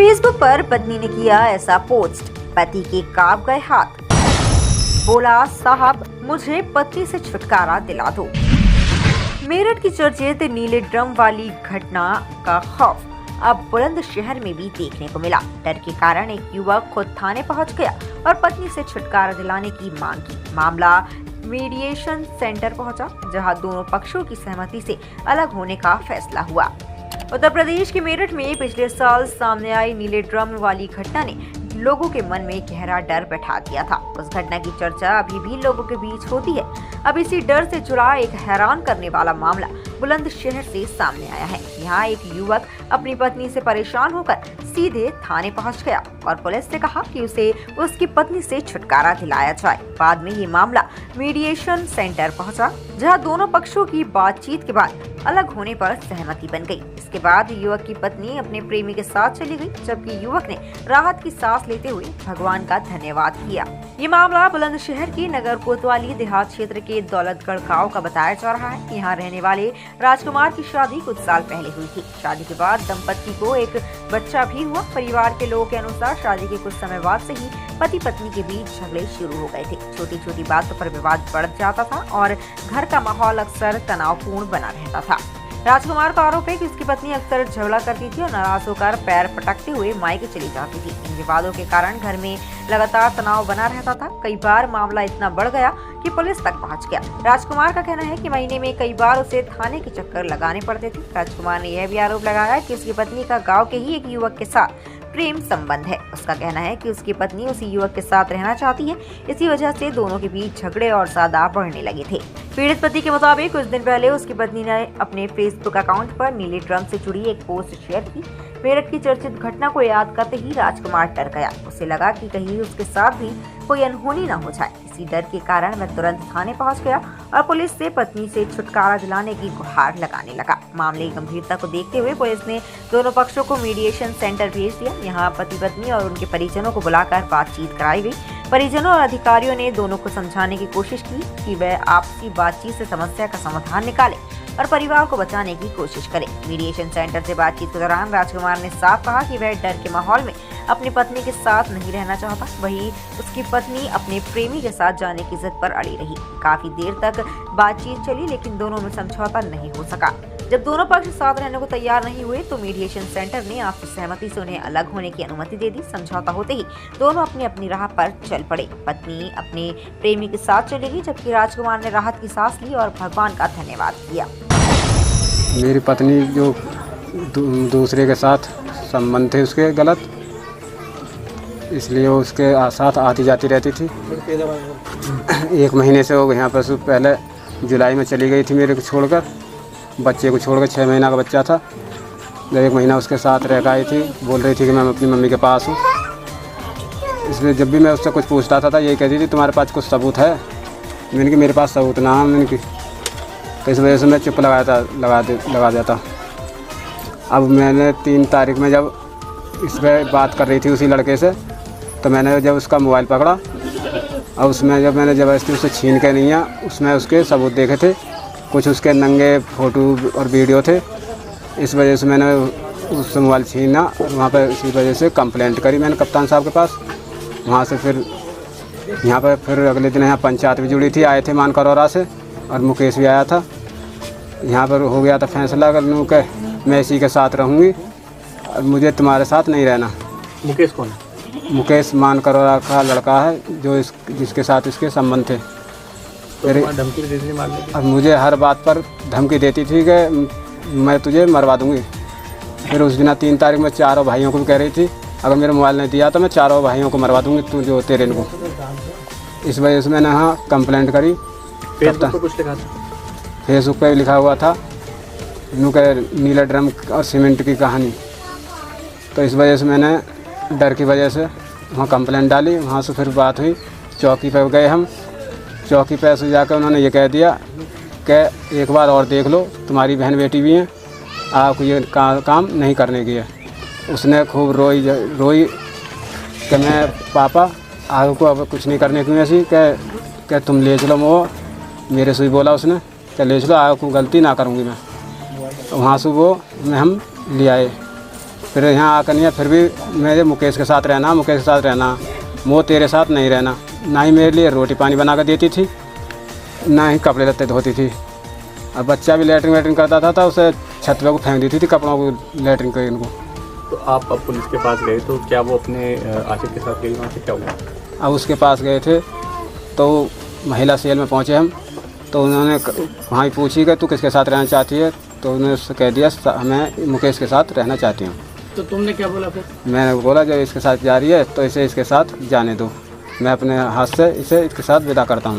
Facebook पर पत्नी ने किया ऐसा पोस्ट, पति के कांप गए हाथ, बोला साहब मुझे पत्नी से छुटकारा दिला दो। मेरठ की चर्चित नीले ड्रम वाली घटना का खौफ अब बुलंदशहर में भी देखने को मिला। डर के कारण एक युवक खुद थाने पहुंच गया और पत्नी से छुटकारा दिलाने की मांग की। मामला मीडिएशन सेंटर पहुंचा, जहां दोनों पक्षों की सहमति से अलग होने का फैसला हुआ। उत्तर प्रदेश के मेरठ में पिछले साल सामने आई नीले ड्रम वाली घटना ने लोगों के मन में गहरा डर बैठा दिया था। उस घटना की चर्चा अभी भी लोगों के बीच होती है। अब इसी डर से जुड़ा एक हैरान करने वाला मामला बुलंदशहर से सामने आया है। यहाँ एक युवक अपनी पत्नी से परेशान होकर सीधे थाने पहुंच गया और पुलिस ने कहा कि उसे उसकी पत्नी से छुटकारा दिलाया जाए। बाद में ये मामला मीडिएशन सेंटर पहुंचा, जहां दोनों पक्षों की बातचीत के बाद अलग होने पर सहमति बन गई। इसके बाद युवक की पत्नी अपने प्रेमी के साथ चली गई, जबकि युवक ने राहत की सांस लेते हुए भगवान का धन्यवाद किया। ये मामला बुलंदशहर की नगर कोतवाली देहात क्षेत्र के दौलतगढ़ गांव का बताया जा रहा है। यहाँ रहने वाले राजकुमार की शादी कुछ साल पहले हुई थी। शादी के बाद दंपति को एक बच्चा भी हुआ। परिवार के लोगों के अनुसार शादी के कुछ समय बाद से ही पति पत्नी के बीच झगड़े शुरू हो गए थे। छोटी छोटी बातों पर विवाद बढ़ जाता था और घर का माहौल अक्सर तनावपूर्ण बना रहता था। राजकुमार का आरोप है कि उसकी पत्नी अक्सर झगड़ा करती थी और नाराज होकर पैर पटकते हुए मायके चली जाती थी। इन विवादों के कारण घर में लगातार तनाव बना रहता था। कई बार मामला इतना बढ़ गया कि पुलिस तक पहुंच गया। राजकुमार का कहना है कि महीने में कई बार उसे थाने के चक्कर लगाने पड़ते थे। राजकुमार ने यह भी आरोप लगाया कि उसकी पत्नी का गाँव के ही एक युवक के साथ प्रेम संबंध है। उसका कहना है कि उसकी पत्नी उसी युवक के साथ रहना चाहती है। इसी वजह से दोनों के बीच झगड़े और ज्यादा बढ़ने लगे थे। पीड़ित पति के मुताबिक कुछ दिन पहले उसकी पत्नी ने अपने फेसबुक अकाउंट पर नीले ड्रम से जुड़ी एक पोस्ट शेयर की। मेरठ की चर्चित घटना को याद करते ही राजकुमार डर गया। उसे लगा कि कहीं उसके साथ भी कोई अनहोनी न हो जाए। इसी डर के कारण मैं तुरंत थाने पहुंच गया और पुलिस से पत्नी से छुटकारा दिलाने की गुहार लगाने लगा। मामले की गंभीरता को देखते हुए पुलिस ने दोनों पक्षों को मीडिएशन सेंटर भेज दिया। यहाँ पति पत्नी और उनके परिजनों को बुलाकर बातचीत कराई गई। परिजनों और अधिकारियों ने दोनों को समझाने की कोशिश की कि वह आपसी बातचीत से समस्या का समाधान निकाले और परिवार को बचाने की कोशिश करें। मीडिएशन सेंटर से बातचीत के दौरान राजकुमार ने साफ कहा कि वह डर के माहौल में अपनी पत्नी के साथ नहीं रहना चाहता। वहीं उसकी पत्नी अपने प्रेमी के साथ जाने की जिद पर अड़ी रही। काफी देर तक बातचीत चली, लेकिन दोनों में समझौता नहीं हो सका। जब दोनों पक्ष साथ रहने को तैयार नहीं हुए तो मीडिएशन सेंटर ने आपसी सहमति से उन्हें अलग होने की अनुमति दे दी। समझौता होते ही दोनों अपनी अपनी राह पर चल पड़े। पत्नी अपने प्रेमी के साथ चली गई, जबकि राजकुमार ने राहत की सांस ली और भगवान का धन्यवाद किया। मेरी पत्नी जो दूसरे के साथ संबंध थे उसके गलत, इसलिए वो उसके साथ आती जाती रहती थी। 1 महीने से वो यहाँ पर पहले जुलाई में चली गई थी मेरे को छोड़कर, बच्चे को छोड़कर। 6 महीना का बच्चा था। जब 1 महीना उसके साथ रह आई थी, बोल रही थी कि मैं अपनी मम्मी के पास हूँ। इसलिए जब भी मैं उससे कुछ पूछता था यही कहती थी तुम्हारे पास कुछ सबूत है। मैंने कि मेरे पास सबूत ना है। मैंने कि इस वजह से मैं चुप लगा देता। अब मैंने 3 तारीख में जब इस पर बात कर रही थी उसी लड़के से, तो मैंने जब उसका मोबाइल पकड़ा और उसमें जब मैंने ज़बरदस्ती उससे छीन के नहीं है, उसमें उसके सबूत देखे थे। कुछ उसके नंगे फ़ोटो और वीडियो थे। इस वजह से मैंने उससे मोबाइल छीना। वहाँ पर इसी वजह से कंप्लेंट करी मैंने कप्तान साहब के पास। वहाँ से फिर यहाँ पर फिर अगले दिन यहाँ पंचायत भी जुड़ी थी, आए थे मान करौरा से, और मुकेश भी आया था। यहाँ पर हो गया था फैसला करने का, मैं इसी के साथ रहूँगी और मुझे तुम्हारे साथ नहीं रहना। मुकेश कौन है? मुकेश मान करौरा का लड़का है जो जिसके साथ इसके संबंध थे। धमकी देती थी मारने की? और मुझे हर बात पर धमकी देती थी कि मैं तुझे मरवा दूंगी। फिर उस दिन 3 तारीख में 4 भाइयों को भी कह रही थी अगर मेरा मोबाइल नहीं दिया तो मैं 4 भाइयों को मरवा दूंगी, तू जो तेरे को। इस वजह से मैंने हाँ कंप्लेंट करी। फेसबुक पर कुछ लिखा था? फेसबुक पर लिखा हुआ था नीला ड्रम और सीमेंट की कहानी। तो इस वजह से मैंने डर की वजह से वहाँ कंप्लेंट डाली। वहाँ से फिर बात हुई, चौकी पर गए हम। चौकी पे ऐसे जाकर उन्होंने ये कह दिया कि एक बार और देख लो, तुम्हारी बहन बेटी भी हैं, आपको ये काम नहीं करने की है। उसने खूब रोई कि मैं पापा आगे को अब कुछ नहीं करने की ऐसी कि तुम ले चलो। वो मेरे से ही बोला उसने कि ले चलो, आगे को गलती ना करूँगी मैं। वहाँ से वो हम ले आए फिर यहाँ आकर नहीं है, फिर भी मेरे मुकेश के साथ रहना, वो तेरे साथ नहीं रहना। ना ही मेरे लिए रोटी पानी बना कर देती थी, ना ही कपड़े लत्ते धोती थी। अब बच्चा भी लेटरिन वेटरिन करता था उसे छत पे को फेंक देती थी कपड़ों को, लेटरिन कर इनको। तो आप अब पुलिस के पास गए तो क्या वो अपने आशिक के साथ गई, वहाँ से क्या हुआ? अब उसके पास गए थे तो महिला सेल में पहुँचे हम, तो उन्होंने वहाँ ही पूछी कि तू किसके साथ रहना चाहती है, तो उन्होंने उससे कह दिया मैं मुकेश के साथ रहना चाहती हूँ। तो तुमने क्या बोला फिर? मैंने बोला जब इसके साथ जा रही है तो इसे इसके साथ जाने दो, मैं अपने हाथ से इसे इसके साथ विदा करता हूँ।